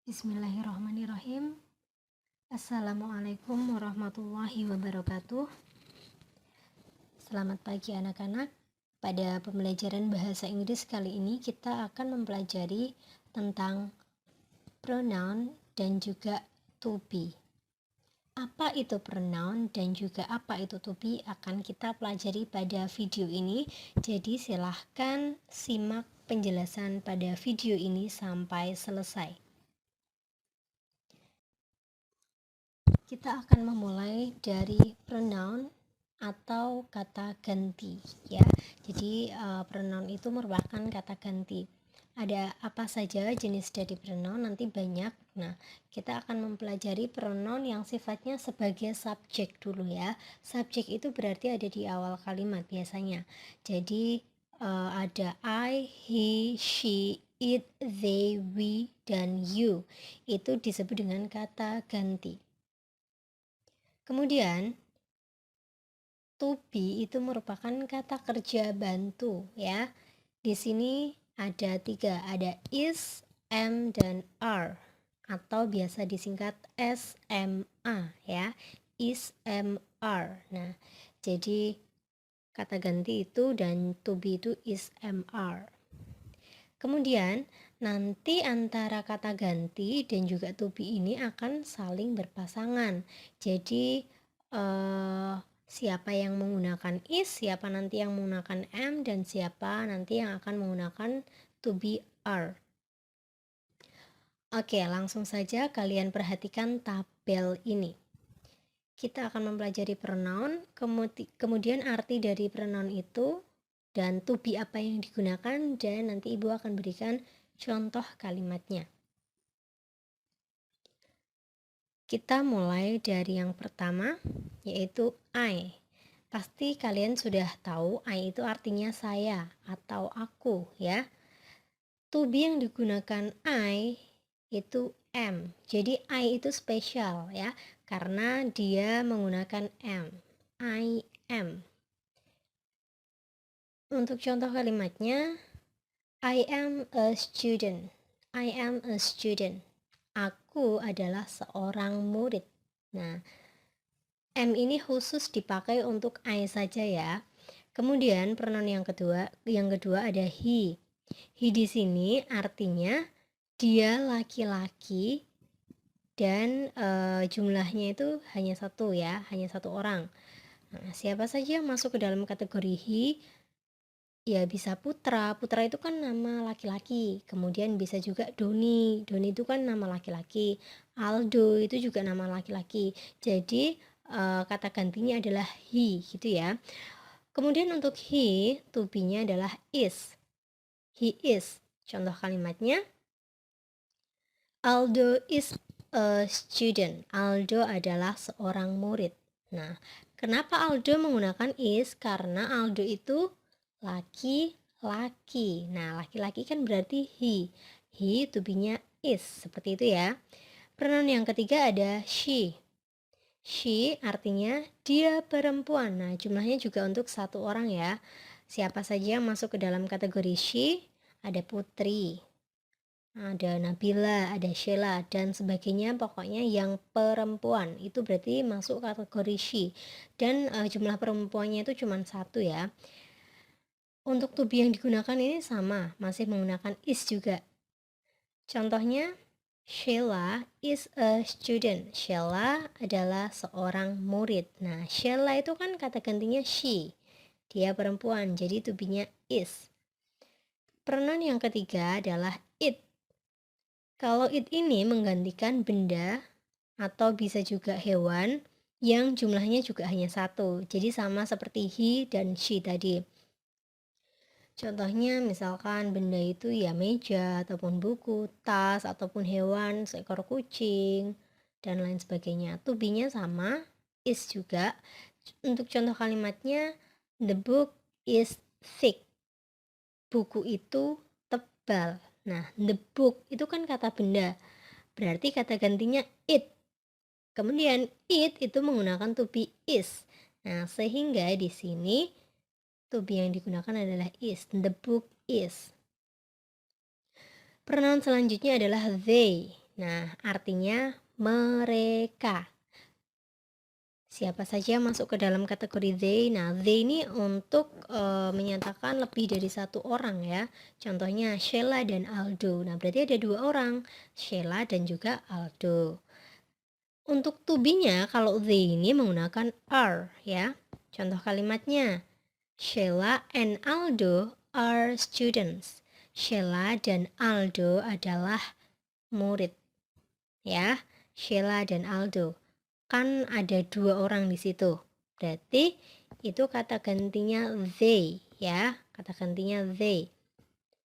Bismillahirrahmanirrahim. Assalamualaikum warahmatullahi wabarakatuh. Selamat pagi anak-anak. Pada pembelajaran bahasa Inggris kali ini kita akan mempelajari tentang pronoun dan juga to be. Apa itu pronoun dan juga apa itu to be akan kita pelajari pada video ini. Jadi silahkan simak penjelasan pada video ini sampai selesai. Kita akan memulai dari pronoun atau kata ganti ya. Jadi pronoun itu merupakan kata ganti. Ada apa saja jenis dari pronoun nanti banyak. Nah, kita akan mempelajari pronoun yang sifatnya sebagai subjek dulu ya. Subjek itu berarti ada di awal kalimat biasanya. Jadi ada I, he, she, it, they, we, dan you. Itu disebut dengan kata ganti. Kemudian to be itu merupakan kata kerja bantu ya. Di sini ada 3, ada is, am, dan are atau biasa disingkat SMA ya. Is, am, are. Nah, jadi kata ganti itu dan to be itu is, am, are. Kemudian nanti antara kata ganti dan juga to be ini akan saling berpasangan. Jadi siapa yang menggunakan is, siapa nanti yang menggunakan am, dan siapa nanti yang akan menggunakan to be are. Oke, langsung saja kalian perhatikan tabel ini. Kita akan mempelajari pronoun, kemudian arti dari pronoun itu, dan to be apa yang digunakan, dan nanti Ibu akan berikan contoh kalimatnya. Kita mulai dari yang pertama, yaitu I. Pasti kalian sudah tahu I itu artinya saya atau aku ya. To be yang digunakan I itu am. Jadi I itu spesial ya, karena dia menggunakan am. I am. Untuk contoh kalimatnya, I am a student. I am a student. Aku adalah seorang murid. Nah, am ini khusus dipakai untuk I saja ya. Kemudian pronoun yang kedua ada he. He di sini artinya dia laki-laki dan jumlahnya itu hanya satu ya, hanya satu orang. Nah, siapa saja yang masuk ke dalam kategori he? Ya bisa Putra. Putra itu kan nama laki-laki. Kemudian bisa juga Doni. Doni itu kan nama laki-laki. Aldo itu juga nama laki-laki. Jadi kata gantinya adalah he gitu ya. Kemudian untuk he, to be-nya adalah is. He is. Contoh kalimatnya, Aldo is a student. Aldo adalah seorang murid. Nah, kenapa Aldo menggunakan is? Karena Aldo itu laki-laki. Nah, laki-laki kan berarti he. He to be-nya is. Seperti itu ya. Pronoun yang ketiga ada she. She artinya dia perempuan. Nah, jumlahnya juga untuk satu orang ya. Siapa saja yang masuk ke dalam kategori she? Ada Putri, ada Nabila, ada Sheila, dan sebagainya. Pokoknya yang perempuan itu berarti masuk kategori she. Dan jumlah perempuannya itu cuma satu ya. Untuk to be yang digunakan ini sama, masih menggunakan is juga. Contohnya, Sheila is a student. Sheila adalah seorang murid. Nah, Sheila itu kan kata gantinya she. Dia perempuan, jadi to be-nya is. Pronoun yang ketiga adalah it. Kalau it ini menggantikan benda atau bisa juga hewan yang jumlahnya juga hanya satu. Jadi sama seperti he dan she tadi. Contohnya misalkan benda itu ya meja ataupun buku, tas ataupun hewan, seekor kucing dan lain sebagainya. To be-nya sama, is juga. Untuk contoh kalimatnya, the book is thick. Buku itu tebal. Nah, the book itu kan kata benda. Berarti kata gantinya it. Kemudian it itu menggunakan to be is. Nah, sehingga di sini to be yang digunakan adalah is. The book is. Pronoun selanjutnya adalah they. Nah, artinya mereka. Siapa saja masuk ke dalam kategori they? Nah, they ini untuk menyatakan lebih dari satu orang ya. Contohnya Sheila dan Aldo. Nah, berarti ada dua orang, Sheila dan juga Aldo. Untuk to be-nya kalau they ini menggunakan are ya. Contoh kalimatnya, Sheila and Aldo are students. Sheila dan Aldo adalah murid ya. Sheila dan Aldo. Kan ada dua orang di situ. Berarti itu kata gantinya they ya, kata gantinya they.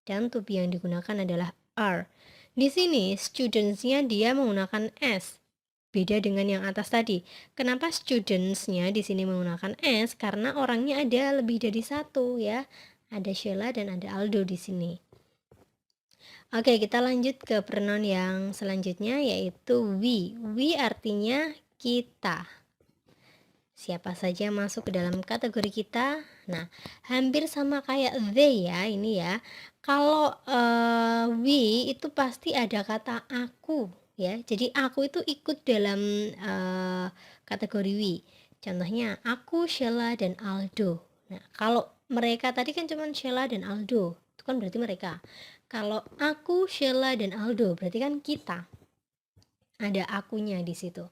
Dan to be yang digunakan adalah are. Di sini studentsnya dia menggunakan s. Beda dengan yang atas tadi. Kenapa studentsnya di sini menggunakan s? Karena orangnya ada lebih dari satu ya. Ada Sheila dan ada Aldo di sini. Oke, kita lanjut ke pronoun yang selanjutnya yaitu we. We artinya kita. Siapa saja masuk ke dalam kategori kita? Nah, hampir sama kayak they ya, ini ya. Kalau we itu pasti ada kata aku ya. Jadi aku itu ikut dalam kategori we. Contohnya aku, Sheila dan Aldo. Nah, kalau mereka tadi kan cuma Sheila dan Aldo. Itu kan berarti mereka. Kalau aku, Sheila dan Aldo berarti kan kita. Ada akunya di situ.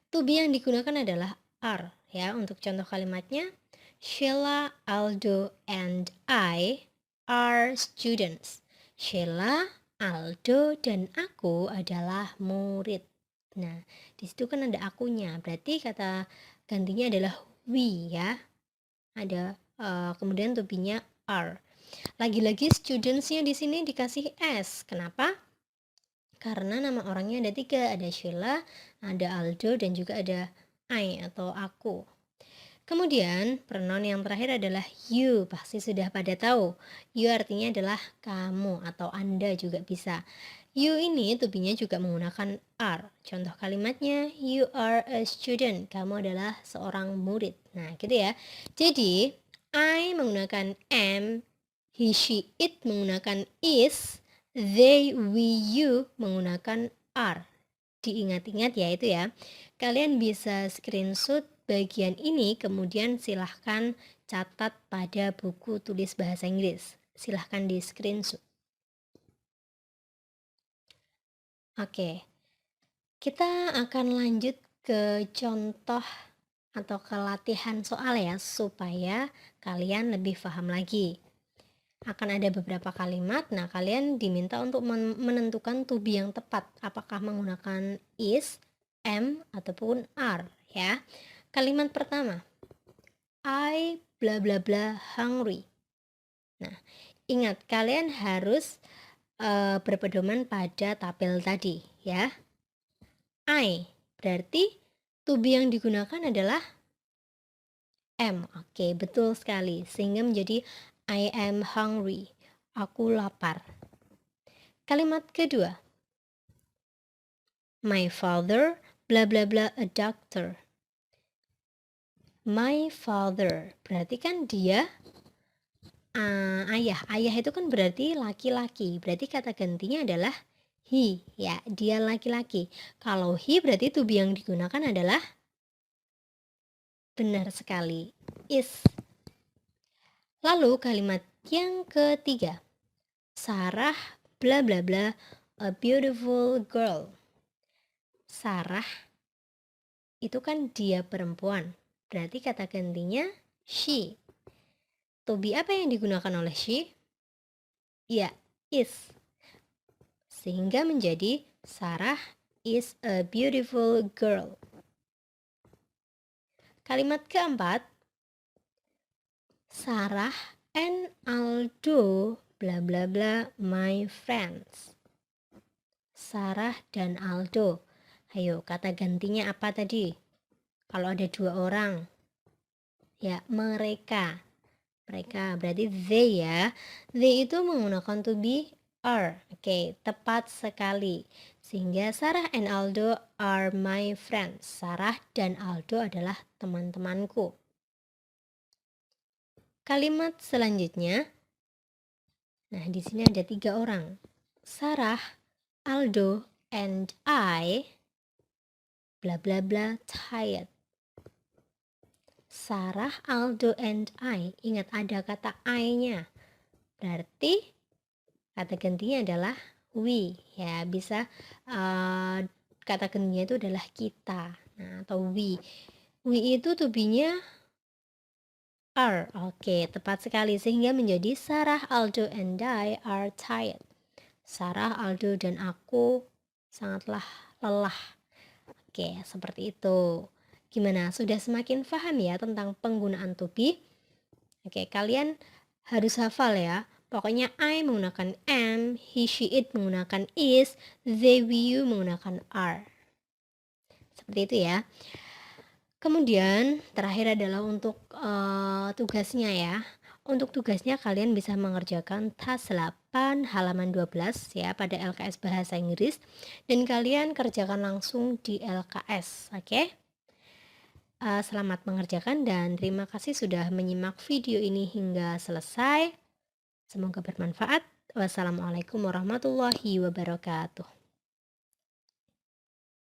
To be yang digunakan adalah are ya. Untuk contoh kalimatnya, Sheila, Aldo, and I are students. Sheila, Aldo, dan aku adalah murid. Nah, di situ kan ada akunya. Berarti kata gantinya adalah we ya. Ada kemudian to be-nya are. Lagi-lagi studentsnya di sini dikasih s. Kenapa? Karena nama orangnya ada 3, ada Sheila, ada Aldo, dan juga ada I atau aku. Kemudian pronoun yang terakhir adalah you, pasti sudah pada tahu. You artinya adalah kamu atau Anda juga bisa. You ini to be-nya juga menggunakan are. Contoh kalimatnya, you are a student, kamu adalah seorang murid. Nah gitu ya. Jadi I menggunakan am, he, she, it menggunakan is, they, we, you menggunakan are. Diingat-ingat ya itu ya. Kalian bisa screenshot bagian ini, kemudian silahkan catat pada buku tulis bahasa Inggris. Silahkan di screenshot. Oke, kita akan lanjut ke contoh atau ke latihan soal ya, supaya kalian lebih paham lagi. Akan ada beberapa kalimat, nah kalian diminta untuk menentukan to be yang tepat, apakah menggunakan is, am, ataupun are ya. Kalimat pertama, I bla bla bla hungry. Nah, ingat kalian harus berpedoman pada tabel tadi ya. I berarti to be yang digunakan adalah am. Oke, betul sekali. Sehingga menjadi I am hungry. Aku lapar. Kalimat kedua, my father bla bla bla a doctor. My father berarti kan dia ayah. Ayah itu kan berarti laki-laki. Berarti kata gantinya adalah he ya, dia laki-laki. Kalau he berarti to be yang digunakan adalah benar sekali, is. Lalu kalimat yang ketiga, Sarah bla bla bla a beautiful girl. Sarah itu kan dia perempuan. Berarti kata gantinya she. To be apa yang digunakan oleh she? Ya, is. Sehingga menjadi Sarah is a beautiful girl. Kalimat keempat, Sarah and Aldo bla bla bla my friends. Sarah dan Aldo. Ayo, kata gantinya apa tadi? Kalau ada dua orang. Ya, mereka. Mereka berarti they ya. They itu menggunakan to be are. Oke, tepat sekali. Sehingga Sarah and Aldo are my friends. Sarah dan Aldo adalah teman-temanku. Kalimat selanjutnya. Nah, di sini ada 3 orang. Sarah, Aldo, and I bla bla bla tired. Sarah, Aldo, and I. Ingat ada kata I-nya. Berarti kata gantinya adalah we. Ya, bisa kata gantinya itu adalah kita. Nah, atau we. We itu to be-nya are. Oke, tepat sekali. Sehingga menjadi Sarah, Aldo, and I are tired. Sarah, Aldo, dan aku sangatlah lelah. Oke, seperti itu. Gimana? Sudah semakin paham ya tentang penggunaan to be? Oke, kalian harus hafal ya. Pokoknya I menggunakan am, he, she, it menggunakan is, they, we, you menggunakan are. Seperti itu ya. Kemudian terakhir adalah untuk tugasnya ya. Untuk tugasnya kalian bisa mengerjakan tas 8 halaman 12 ya pada LKS Bahasa Inggris dan kalian kerjakan langsung di LKS, oke? Selamat mengerjakan dan terima kasih sudah menyimak video ini hingga selesai. Semoga bermanfaat. Wassalamualaikum warahmatullahi wabarakatuh.